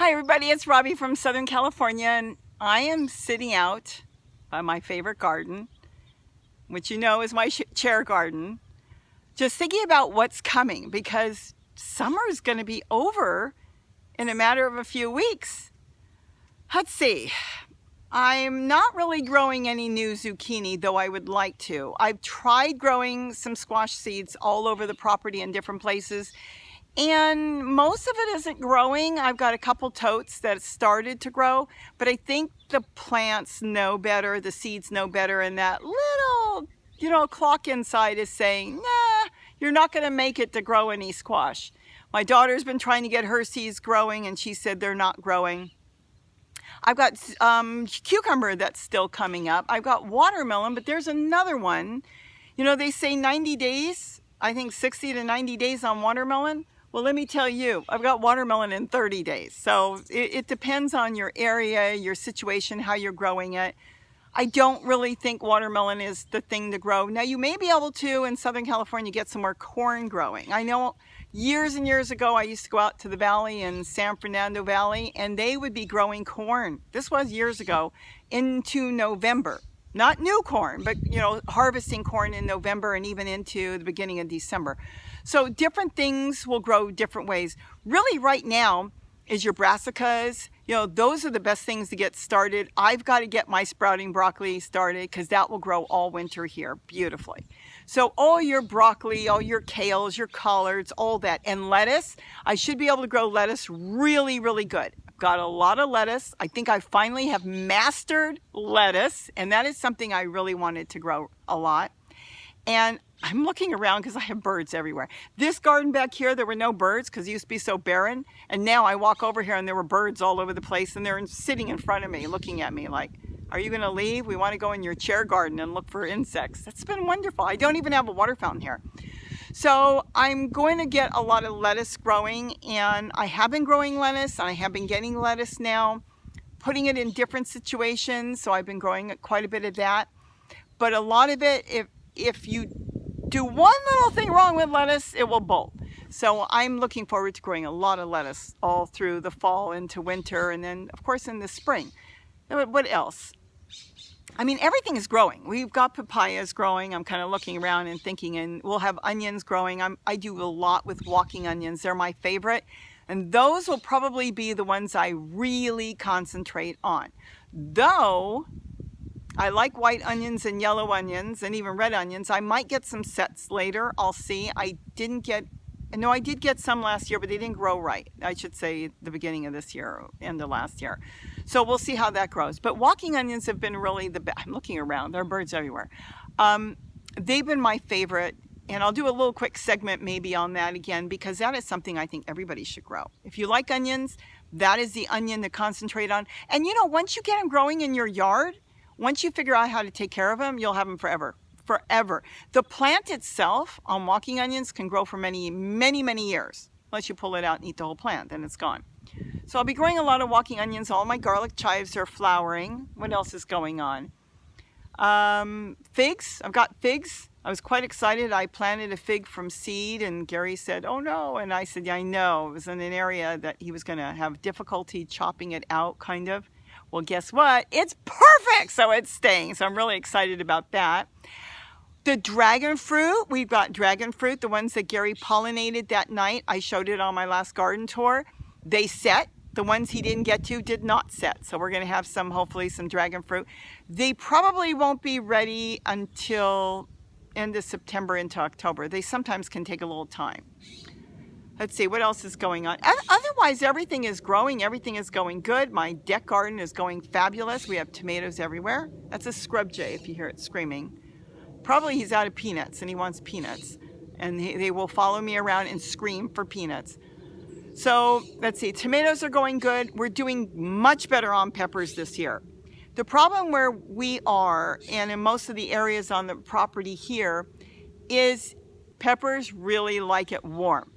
Hi everybody, it's Robbie from Southern California, and I am sitting out by my favorite garden, which you know is my chair garden, just thinking about what's coming because summer is going to be over in a matter of a few weeks. Let's see. I'm not really growing any new zucchini, though I would like to. I've tried growing some squash seeds all over the property in different places, and most of it isn't growing. I've got a couple totes that started to grow, but I think the plants know better, the seeds know better, and that little, clock inside is saying, nah, you're not going to make it to grow any squash. My daughter's been trying to get her seeds growing, and she said they're not growing. I've got cucumber that's still coming up. I've got watermelon, but there's another one. They say 90 days, I think 60 to 90 days on watermelon. Well, let me tell you, I've got watermelon in 30 days. So it depends on your area, your situation, how you're growing it. I don't really think watermelon is the thing to grow. Now, you may be able to, in Southern California, get some more corn growing. I know years and years ago, I used to go out to the valley in San Fernando Valley, and they would be growing corn. This was years ago, into November. Not new corn, but harvesting corn in November and even into the beginning of December. So different things will grow different ways. Really right now is your brassicas. Those are the best things to get started. I've got to get my sprouting broccoli started because that will grow all winter here beautifully. So all your broccoli, all your kales, your collards, all that, and lettuce. I should be able to grow lettuce really, really good. Got a lot of lettuce. I think I finally have mastered lettuce, and that is something I really wanted to grow a lot. And I'm looking around because I have birds everywhere. This garden back here, there were no birds because it used to be so barren. And now I walk over here and there were birds all over the place, and they're sitting in front of me looking at me like, are you going to leave? We want to go in your chair garden and look for insects. That's been wonderful. I don't even have a water fountain here. So I'm going to get a lot of lettuce growing, and I have been growing lettuce, and I have been getting lettuce now, putting it in different situations. So I've been growing quite a bit of that. But a lot of it, if you do one little thing wrong with lettuce, it will bolt. So I'm looking forward to growing a lot of lettuce all through the fall into winter, and then of course in the spring. What else? I mean, everything is growing. We've got papayas growing. I'm kind of looking around and thinking, and we'll have onions growing. I do a lot with walking onions. They're my favorite. And those will probably be the ones I really concentrate on. Though I like white onions and yellow onions and even red onions. I might get some sets later. I'll see. I did get some last year, but they didn't grow right. I should say the beginning of this year, or end of last year. So we'll see how that grows. But walking onions have been really the best. I'm looking around. There are birds everywhere. They've been my favorite. And I'll do a little quick segment maybe on that again, because that is something I think everybody should grow. If you like onions, that is the onion to concentrate on. And once you get them growing in your yard, once you figure out how to take care of them, you'll have them forever. Forever. The plant itself on walking onions can grow for many, many, many years. Unless you pull it out and eat the whole plant, then it's gone. So I'll be growing a lot of walking onions. All my garlic chives are flowering. What else is going on? Figs. I've got figs. I was quite excited. I planted a fig from seed, and Gary said, oh no. And I said, yeah, I know. It was in an area that he was going to have difficulty chopping it out, kind of. Well, guess what? It's perfect. So it's staying. So I'm really excited about that. The dragon fruit, we've got dragon fruit, the ones that Gary pollinated that night. I showed it on my last garden tour. They set. The ones he didn't get to did not set. So we're going to have hopefully some dragon fruit. They probably won't be ready until end of September into October. They sometimes can take a little time. Let's see, what else is going on? Otherwise, everything is growing. Everything is going good. My deck garden is going fabulous. We have tomatoes everywhere. That's a scrub jay if you hear it screaming. Probably he's out of peanuts and he wants peanuts. And they will follow me around and scream for peanuts. So let's see, tomatoes are going good. We're doing much better on peppers this year. The problem where we are, and in most of the areas on the property here, is peppers really like it warm.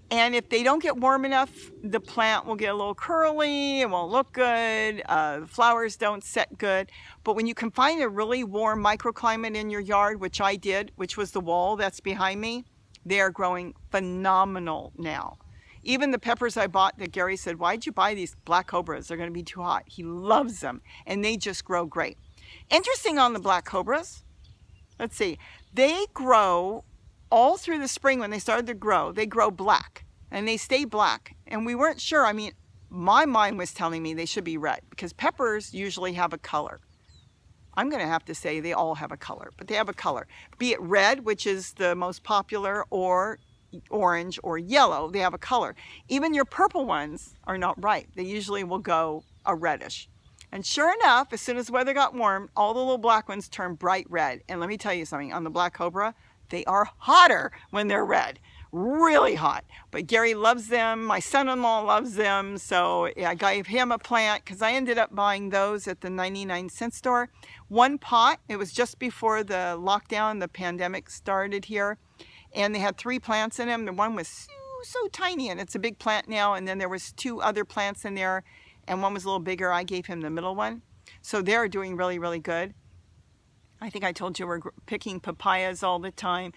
And if they don't get warm enough, the plant will get a little curly, it won't look good, the flowers don't set good. But when you can find a really warm microclimate in your yard, which I did, which was the wall that's behind me, they are growing phenomenal now. Even the peppers I bought that Gary said, why'd you buy these black cobras? They're going to be too hot. He loves them, and they just grow great. Interesting on the black cobras, let's see, they grow all through the spring. When they started to grow, they grow black, and they stay black. And we weren't sure. I mean, my mind was telling me they should be red, because peppers usually have a color. I'm going to have to say they all have a color, but they have a color. Be it red, which is the most popular, or orange or yellow, they have a color. Even your purple ones are not ripe. They usually will go a reddish. And sure enough, as soon as the weather got warm, all the little black ones turn bright red. And let me tell you something, on the black cobra, they are hotter when they're red. Really hot. But Gary loves them. My son-in-law loves them. So I gave him a plant, because I ended up buying those at the 99-cent store. One pot, it was just before the lockdown, the pandemic started here. And they had 3 plants in them. The one was so tiny, and it's a big plant now. And then there was 2 other plants in there, and one was a little bigger. I gave him the middle one. So they're doing really, really good. I think I told you we're picking papayas all the time.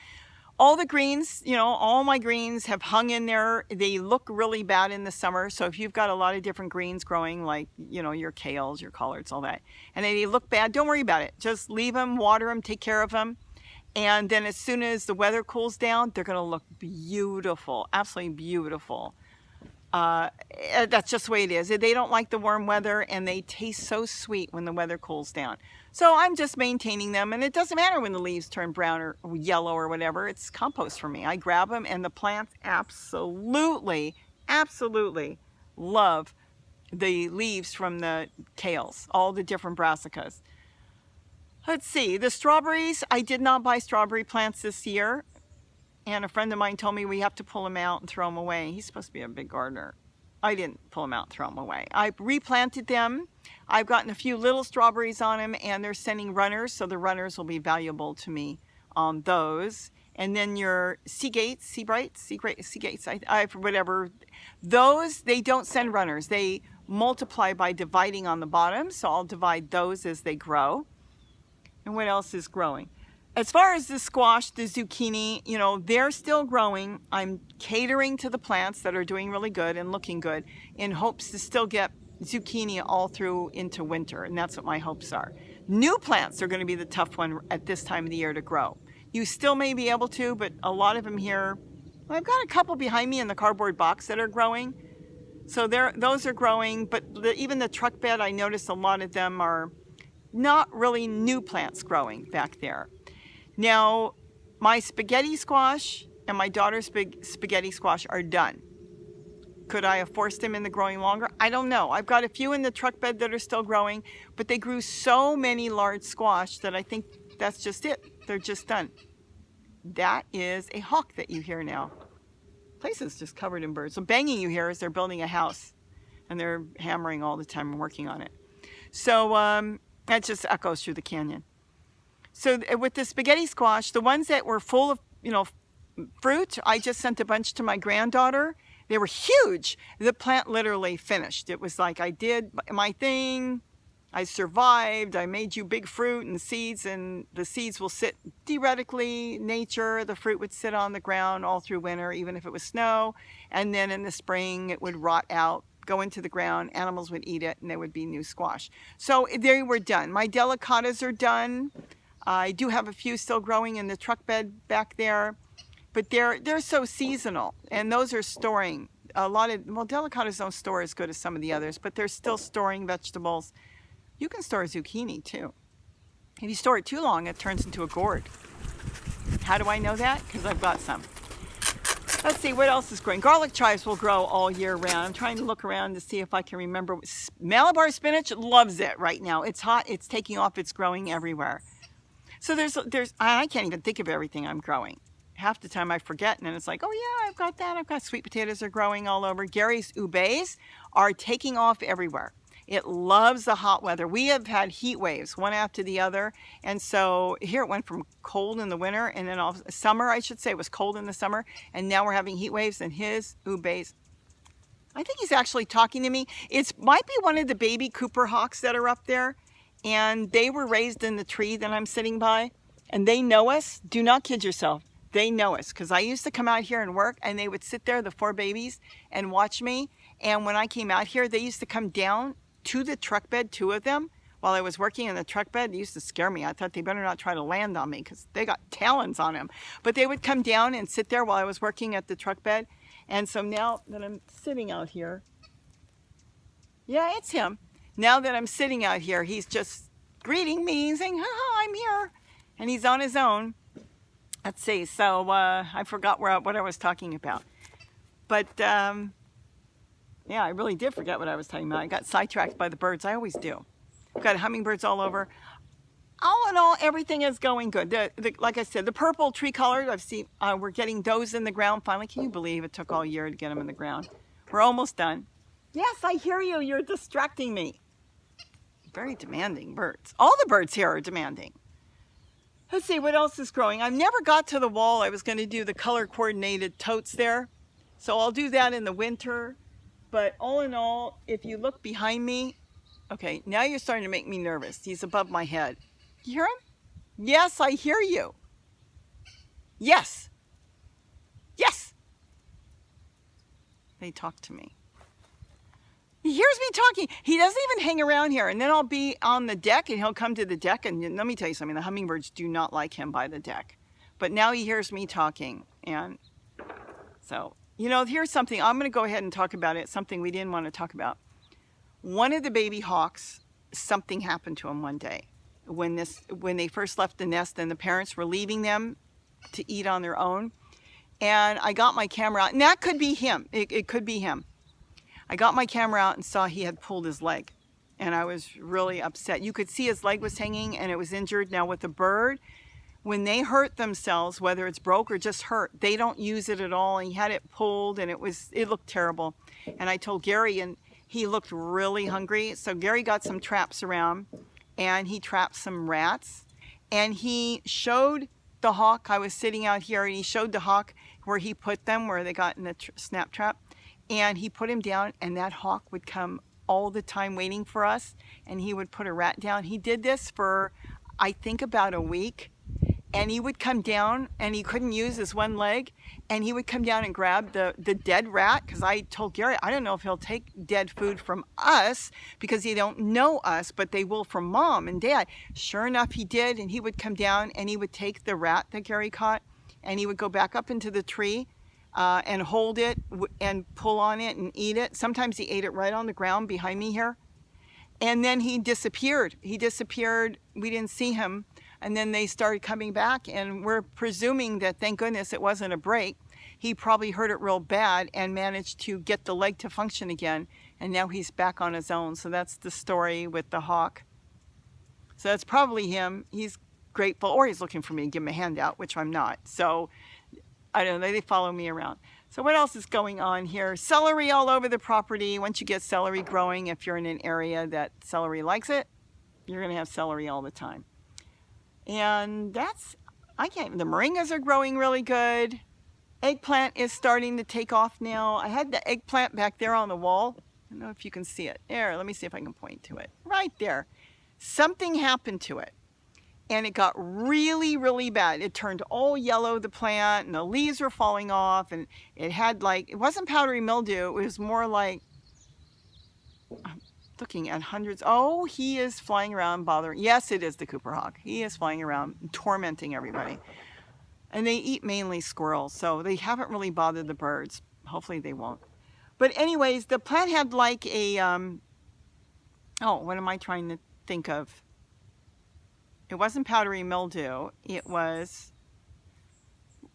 All the greens, you know, all my greens have hung in there. They look really bad in the summer. So if you've got a lot of different greens growing, like, you know, your kales, your collards, all that, and they look bad, don't worry about it. Just leave them, water them, take care of them. And then as soon as the weather cools down, they're going to look beautiful, absolutely beautiful. That's just the way it is. They don't like the warm weather, and they taste so sweet when the weather cools down. So I'm just maintaining them, and it doesn't matter when the leaves turn brown or yellow or whatever. It's compost for me. I grab them, and the plants absolutely, absolutely love the leaves from the kales, all the different brassicas. Let's see, the strawberries, I did not buy strawberry plants this year. And a friend of mine told me we have to pull them out and throw them away. He's supposed to be a big gardener. I didn't pull them out and throw them away. I replanted them. I've gotten a few little strawberries on them, and they're sending runners, so the runners will be valuable to me on those. And then your Seagates, whatever, those, they don't send runners. They multiply by dividing on the bottom, so I'll divide those as they grow. And what else is growing? As far as the squash, the zucchini, you know, they're still growing. I'm catering to the plants that are doing really good and looking good in hopes to still get zucchini all through into winter, and that's what my hopes are. New plants are going to be the tough one at this time of the year to grow. You still may be able to, but a lot of them here, I've got a couple behind me in the cardboard box that are growing. So those are growing, but even the truck bed, I noticed a lot of them are not really new plants growing back there. Now, my spaghetti squash and my daughter's spaghetti squash are done. Could I have forced them into growing longer? I don't know. I've got a few in the truck bed that are still growing, but they grew so many large squash that I think that's just it. They're just done. That is a hawk that you hear now. The place is just covered in birds. So banging you hear is they're building a house, and they're hammering all the time and working on it. So that just echoes through the canyon. So with the spaghetti squash, the ones that were full of, you know, fruit, I just sent a bunch to my granddaughter. They were huge. The plant literally finished. It was like, I did my thing. I survived. I made you big fruit and seeds, and the seeds will sit theoretically, nature, the fruit would sit on the ground all through winter, even if it was snow. And then in the spring, it would rot out, go into the ground, animals would eat it, and there would be new squash. So they were done. My delicatas are done. I do have a few still growing in the truck bed back there, but they're so seasonal, and those are storing a lot of, well, delicatas don't store as good as some of the others, but they're still storing vegetables. You can store zucchini too. If you store it too long, it turns into a gourd. How do I know that? Because I've got some. Let's see, what else is growing? Garlic chives will grow all year round. I'm trying to look around to see if I can remember. Malabar spinach loves it right now. It's hot, it's taking off, it's growing everywhere. So I can't even think of everything I'm growing. Half the time I forget, and then it's like, oh yeah, I've got that. I've got sweet potatoes are growing all over. Gary's ubes are taking off everywhere. It loves the hot weather. We have had heat waves, one after the other. And so here it went from cold in the winter, and then summer, I should say, it was cold in the summer. And now we're having heat waves, and his ubes, I think he's actually talking to me. It might be one of the baby Cooper hawks that are up there. And they were raised in the tree that I'm sitting by, and they know us. Do not kid yourself. they know us because I used to come out here and work, and they would sit there, the 4 babies, and watch me. And when I came out here, they used to come down to the truck bed, 2 of them, while I was working in the truck bed. It used to scare me. I thought they better not try to land on me because they got talons on them. But they would come down and sit there while I was working at the truck bed. And so now that I'm sitting out here, yeah, it's him. Now that I'm sitting out here, he's just greeting me, saying, "Haha, I'm here." And he's on his own. Let's see. So I forgot what I was talking about. But yeah, I really did forget what I was talking about. I got sidetracked by the birds. I always do. I've got hummingbirds all over. All in all, everything is going good. Like I said, the purple tree colors, I've seen, we're getting those in the ground finally. Can you believe it took all year to get them in the ground? We're almost done. Yes, I hear you. You're distracting me. Very demanding birds. All the birds here are demanding. Let's see, what else is growing? I never got to the wall. I was going to do the color-coordinated totes there. So I'll do that in the winter. But all in all, if you look behind me, okay, now you're starting to make me nervous. He's above my head. You hear him? Yes, I hear you. Yes. Yes. They talk to me. He hears me talking. He doesn't even hang around here. And then I'll be on the deck and he'll come to the deck. And let me tell you something, the hummingbirds do not like him by the deck. But now he hears me talking. And so, you know, here's something. I'm going to go ahead and talk about it. Something we didn't want to talk about. One of the baby hawks, something happened to him one day. When they first left the nest and the parents were leaving them to eat on their own. And I got my camera out. And that could be him. It could be him. I got my camera out and saw he had pulled his leg. And I was really upset. You could see his leg was hanging and it was injured. Now with a bird, when they hurt themselves, whether it's broke or just hurt, they don't use it at all. And he had it pulled and it looked terrible. And I told Gary, and he looked really hungry. So Gary got some traps around and he trapped some rats. And he showed the hawk. I was sitting out here and he showed the hawk where he put them, where they got in the snap trap. And he put him down, and that hawk would come all the time waiting for us, and he would put a rat down. He did this for, I think, about a week, and he would come down, and he couldn't use his one leg, and he would come down and grab the dead rat, because I told Gary, I don't know if he'll take dead food from us, because he don't know us, but they will from Mom and Dad. Sure enough, he did, and he would come down, and he would take the rat that Gary caught, and he would go back up into the tree, and hold it and pull on it and eat it. Sometimes he ate it right on the ground behind me here. And then he disappeared. He disappeared. We didn't see him. And then they started coming back, and we're presuming that, thank goodness, it wasn't a break. He probably hurt it real bad and managed to get the leg to function again. And now he's back on his own. So that's the story with the hawk. So that's probably him. He's grateful, or he's looking for me to give him a handout, which I'm not. So I don't know, they follow me around. So what else is going on here? Celery all over the property. Once you get celery growing, if you're in an area that celery likes it, you're going to have celery all the time. And the moringas are growing really good. Eggplant is starting to take off now. I had the eggplant back there on the wall. I don't know if you can see it. There, let me see if I can point to it. Right there. Something happened to it. And it got really, really bad. It turned all yellow, the plant, and the leaves were falling off. And it had it wasn't powdery mildew. It was more like, I'm looking at hundreds. Oh, he is flying around bothering. Yes, it is the Cooper hawk. He is flying around tormenting everybody. And they eat mainly squirrels. So they haven't really bothered the birds. Hopefully they won't. But anyways, the plant had like a, what am I trying to think of? It wasn't powdery mildew. It was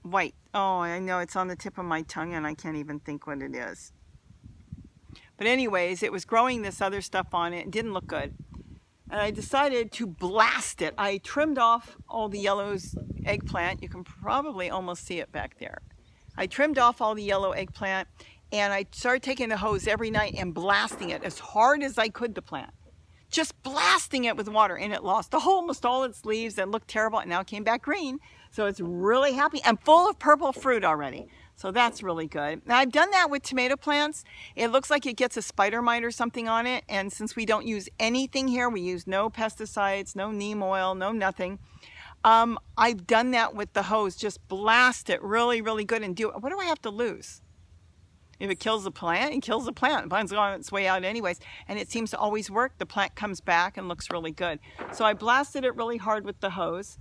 white. Oh, I know, it's on the tip of my tongue and I can't even think what it is. But anyways, it was growing this other stuff on it. It didn't look good. And I decided to blast it. I trimmed off all the yellow's eggplant. You can probably almost see it back there. I trimmed off all the yellow eggplant and I started taking the hose every night and blasting it as hard as I could, the plant. Just blasting it with water, and it lost almost all its leaves and looked terrible, and now it came back green. So it's really happy and full of purple fruit already. So that's really good. Now I've done that with tomato plants. It looks like it gets a spider mite or something on it, and since we don't use anything here, we use no pesticides, no neem oil, no nothing. I've done that with the hose. Just blast it really, really good and do it. What do I have to lose? If it kills the plant, it kills the plant. The plant's on its way out anyways. And it seems to always work. The plant comes back and looks really good. So I blasted it really hard with the hose.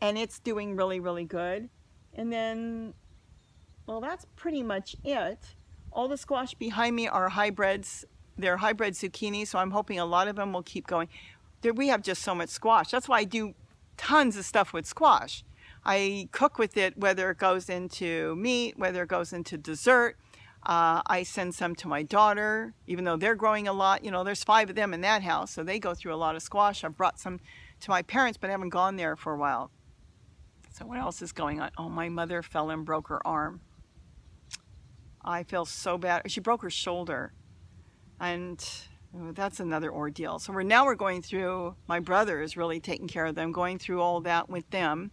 And it's doing really, really good. And then, well, that's pretty much it. All the squash behind me are hybrids. They're hybrid zucchini, so I'm hoping a lot of them will keep going. We have just so much squash. That's why I do tons of stuff with squash. I cook with it, whether it goes into meat, whether it goes into dessert. I send some to my daughter, even though they're growing a lot. You know, there's 5 of them in that house, so they go through a lot of squash. I've brought some to my parents, but I haven't gone there for a while. So what else is going on? Oh, my mother fell and broke her arm. I feel so bad. She broke her shoulder, and that's another ordeal. So we're going through, my brother is really taking care of them, going through all that with them.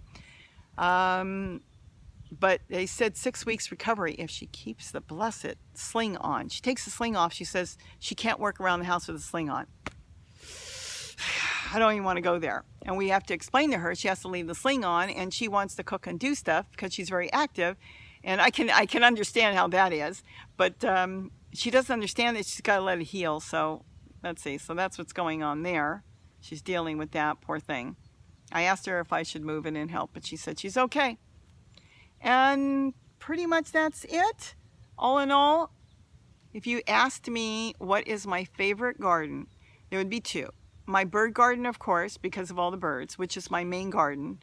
But they said 6 weeks recovery if she keeps the blessed sling on. She takes the sling off. She says she can't work around the house with a sling on. I don't even want to go there. And we have to explain to her she has to leave the sling on, and she wants to cook and do stuff because she's very active. And I can understand how that is. But she doesn't understand that she's got to let it heal. So let's see. So that's what's going on there. She's dealing with that, poor thing. I asked her if I should move in and help, but she said she's okay. And pretty much that's it. All in all, if you asked me what is my favorite garden, there would be 2. My bird garden, of course, because of all the birds, which is my main garden.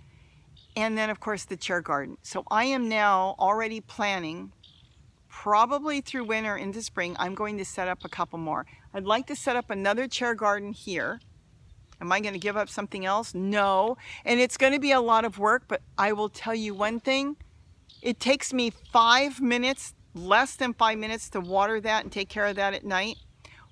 And then, of course, the chair garden. So I am now already planning, probably through winter into spring, I'm going to set up a couple more. I'd like to set up another chair garden here. Am I going to give up something else? No. And it's going to be a lot of work, but I will tell you one thing. It takes me 5 minutes, less than 5 minutes to water that and take care of that at night.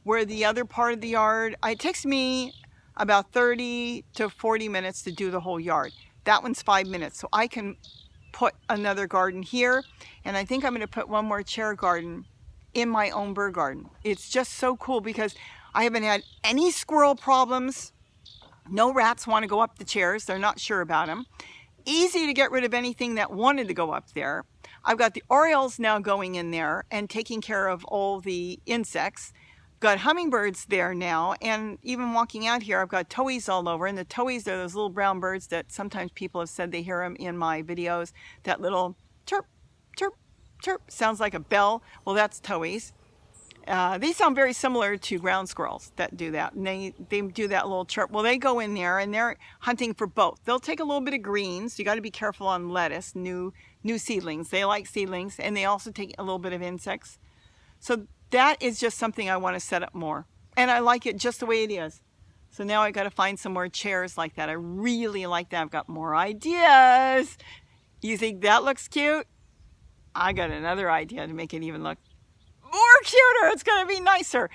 Where the other part of the yard, it takes me about 30 to 40 minutes to do the whole yard. That one's 5 minutes. So I can put another garden here. And I think I'm going to put one more chair garden in my own bird garden. It's just so cool because I haven't had any squirrel problems. No rats want to go up the chairs. They're not sure about them. Easy to get rid of anything that wanted to go up there. I've got the orioles now going in there and taking care of all the insects. Got hummingbirds there now, and even walking out here, I've got towhees all over. And the towhees are those little brown birds that sometimes people have said they hear them in my videos. That little chirp, chirp, chirp sounds like a bell. Well, that's towhees. They sound very similar to ground squirrels that do that. And they do that little chirp. Well, they go in there and they're hunting for both. They'll take a little bit of greens. You got to be careful on lettuce, new seedlings. They like seedlings, and they also take a little bit of insects. So that is just something I want to set up more. And I like it just the way it is. So now I got to find some more chairs like that. I really like that. I've got more ideas. You think that looks cute? I got another idea to make it even look more cuter. It's going to be nicer.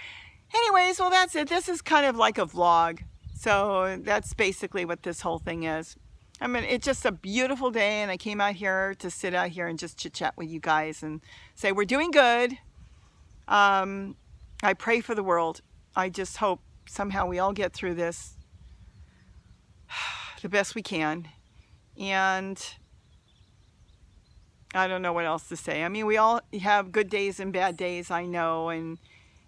Anyways, well, that's it. This is kind of like a vlog. So that's basically what this whole thing is. I mean, it's just a beautiful day, and I came out here to sit out here and just chit chat with you guys and say we're doing good. I pray for the world. I just hope somehow we all get through this the best we can. And I don't know what else to say. I mean, we all have good days and bad days, I know, and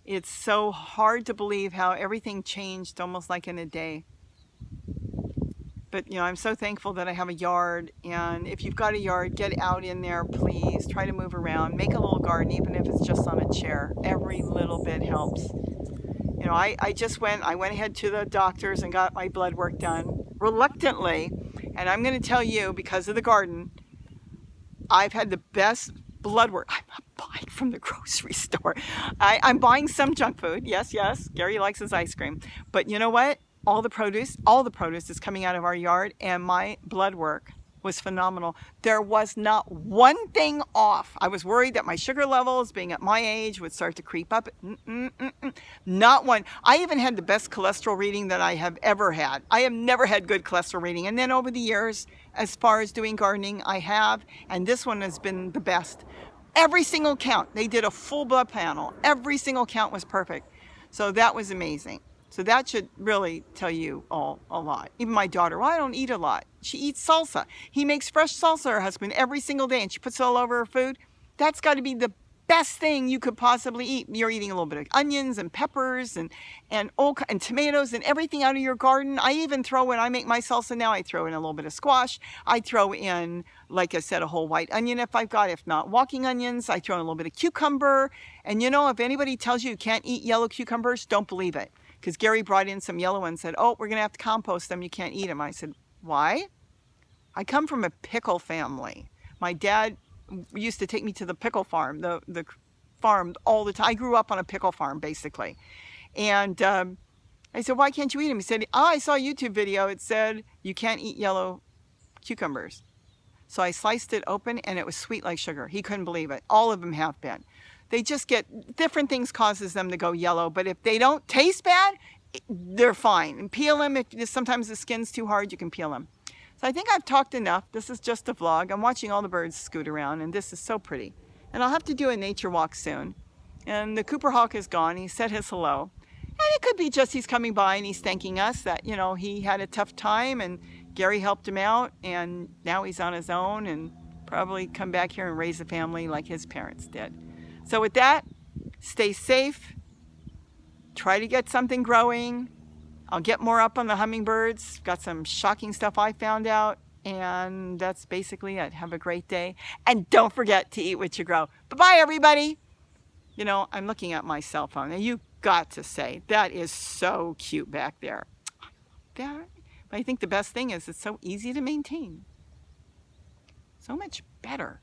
it's so hard to believe how everything changed almost like in a day. But, you know, I'm so thankful that I have a yard, and if you've got a yard, get out in there, please. Try to move around. Make a little garden, even if it's just on a chair. Every little bit helps. You know, I went ahead to the doctors and got my blood work done, reluctantly. And I'm going to tell you, because of the garden, I've had the best blood work. I'm not buying from the grocery store. I'm buying some junk food. Yes, Gary likes his ice cream. But you know what? All the produce is coming out of our yard, and my blood work was phenomenal. There was not one thing off. I was worried that my sugar levels, being at my age, would start to creep up. Not one. I even had the best cholesterol reading that I have ever had. I have never had good cholesterol reading. And then over the years, as far as doing gardening, I have, and this one has been the best. Every single count, they did a full blood panel. Every single count was perfect. So that was amazing. So that should really tell you all a lot. Even my daughter, well, I don't eat a lot. She eats salsa. He makes fresh salsa, her husband, every single day, and she puts it all over her food. That's got to be the best thing you could possibly eat. You're eating a little bit of onions and peppers and tomatoes and everything out of your garden. I even throw, when I make my salsa now, I throw in a little bit of squash. I throw in, like I said, a whole white onion if I've got, if not walking onions. I throw in a little bit of cucumber. And you know, if anybody tells you you can't eat yellow cucumbers, don't believe it. Because Gary brought in some yellow ones and said, oh, we're going to have to compost them. You can't eat them. I said, why? I come from a pickle family. My dad used to take me to the pickle farm, the farm all the time. I grew up on a pickle farm, basically. And I said, why can't you eat them? He said, oh, I saw a YouTube video. It said, you can't eat yellow cucumbers. So I sliced it open, and it was sweet like sugar. He couldn't believe it. All of them have been. They just get, different things causes them to go yellow, but if they don't taste bad, they're fine. And peel them. If sometimes the skin's too hard, you can peel them. So I think I've talked enough. This is just a vlog. I'm watching all the birds scoot around, and this is so pretty. And I'll have to do a nature walk soon. And the Cooper hawk is gone. He said his hello. And it could be just he's coming by and he's thanking us that, you know, he had a tough time and Gary helped him out, and now he's on his own and probably come back here and raise a family like his parents did. So with that, stay safe. Try to get something growing. I'll get more up on the hummingbirds. Got some shocking stuff I found out. And that's basically it. Have a great day. And don't forget to eat what you grow. Bye-bye, everybody. You know, I'm looking at my cell phone. And you got to say, that is so cute back there. But I think the best thing is it's so easy to maintain. So much better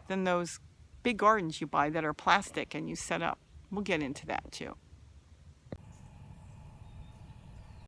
than those big gardens you buy that are plastic and you set up. We'll get into that too.